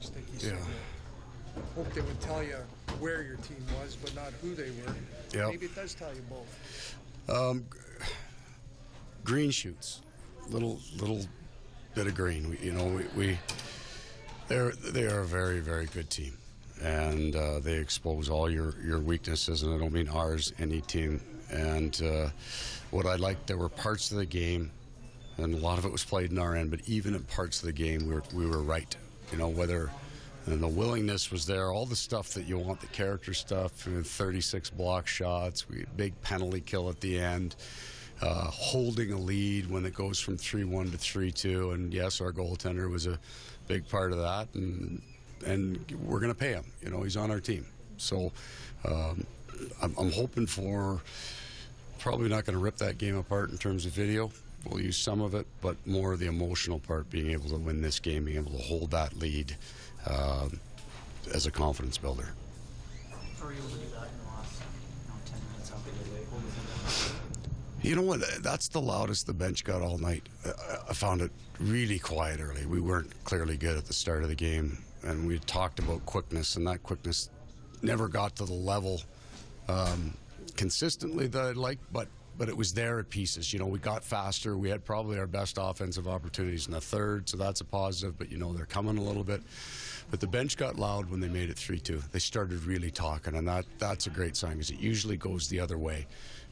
last. Like you said, hope they would tell you where your team was, but not who they were. Yep. Maybe it does tell you both. Green shoots, little bit of green. They are a very, very good team, and they expose all your weaknesses, and I don't mean ours, any team. And what I liked, there were parts of the game, and a lot of it was played in our end, but even in parts of the game, we were right. Whether and the willingness was there, all the stuff that you want, the character stuff, 36 block shots, big penalty kill at the end, holding a lead when it goes from 3-1 to 3-2, and yes, our goaltender was a big part of that, and we're going to pay him. He's on our team. So I'm hoping for, probably not going to rip that game apart in terms of video. We'll use some of it, but more of the emotional part, being able to win this game, being able to hold that lead as a confidence builder. How were you able to do that in the last 10 minutes? How could you hold it? You know what? That's the loudest the bench got all night. I found it really quiet early. We weren't clearly good at the start of the game, and we talked about quickness, and that quickness never got to the level consistently that I'd like, but it was there at pieces. We got faster. We had probably our best offensive opportunities in the third, so that's a positive, but they're coming a little bit. But the bench got loud when they made it 3-2. They started really talking, and that's a great sign, because it usually goes the other way.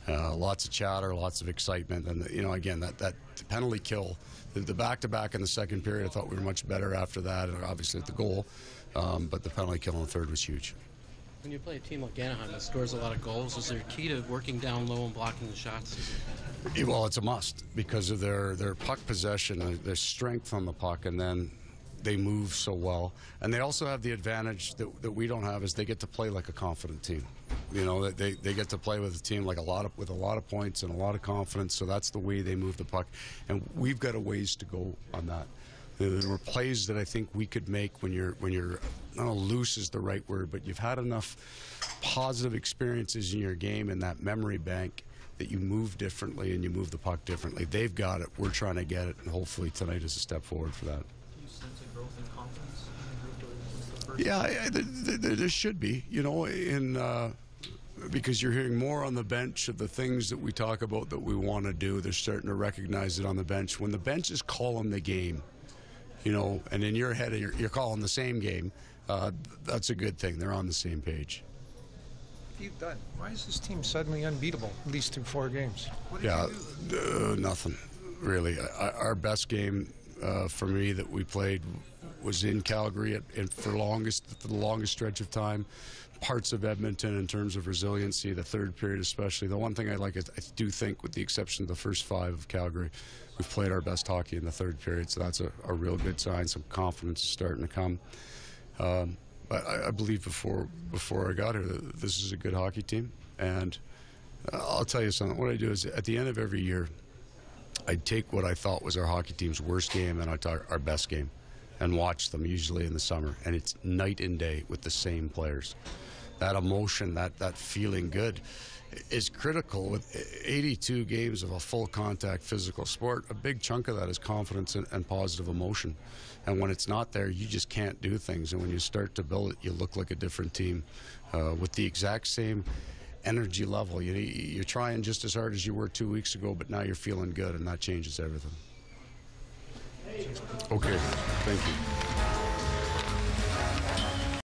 Lots of chatter, lots of excitement, and again, that penalty kill, the back-to-back in the second period, I thought we were much better after that, and obviously at the goal, but the penalty kill in the third was huge. When you play a team like Anaheim that scores a lot of goals, is there a key to working down low and blocking the shots? Well, it's a must, because of their puck possession, their strength on the puck, and then they move so well. And they also have the advantage that we don't have, is they get to play like a confident team. They get to play with a team with a lot of points and a lot of confidence, so that's the way they move the puck. And we've got a ways to go on that. There were plays that I think we could make when you're I don't know, loose is the right word, but you've had enough positive experiences in your game in that memory bank that you move differently and you move the puck differently. They've got it. We're trying to get it, and hopefully tonight is a step forward for that. Do you sense a growth in confidence in the group? Yeah, there should be, because you're hearing more on the bench of the things that we talk about that we want to do. They're starting to recognize it on the bench. When the bench is calling the game, and in your head you're calling the same game, that's a good thing. They're on the same page. You've done. Why is this team suddenly unbeatable, at least in 4 games? What did you do? Nothing, really. Our best game for me that we played was in Calgary for the longest stretch of time. Parts of Edmonton in terms of resiliency, the third period especially. The one thing I like is, I do think, with the exception of the first 5 of Calgary, we've played our best hockey in the third period, so that's a real good sign. Some confidence is starting to come. But I believe before I got here, this is a good hockey team. And I'll tell you something. What I do is, at the end of every year, I take what I thought was our hockey team's worst game and our best game, and watch them, usually in the summer. And it's night and day with the same players. That emotion, that feeling good, is critical. With 82 games of a full contact physical sport, a big chunk of that is confidence and positive emotion. And when it's not there, you just can't do things. And when you start to build it, you look like a different team with the exact same energy level. You're trying just as hard as you were 2 weeks ago, but now you're feeling good, and that changes everything. Okay, thank you.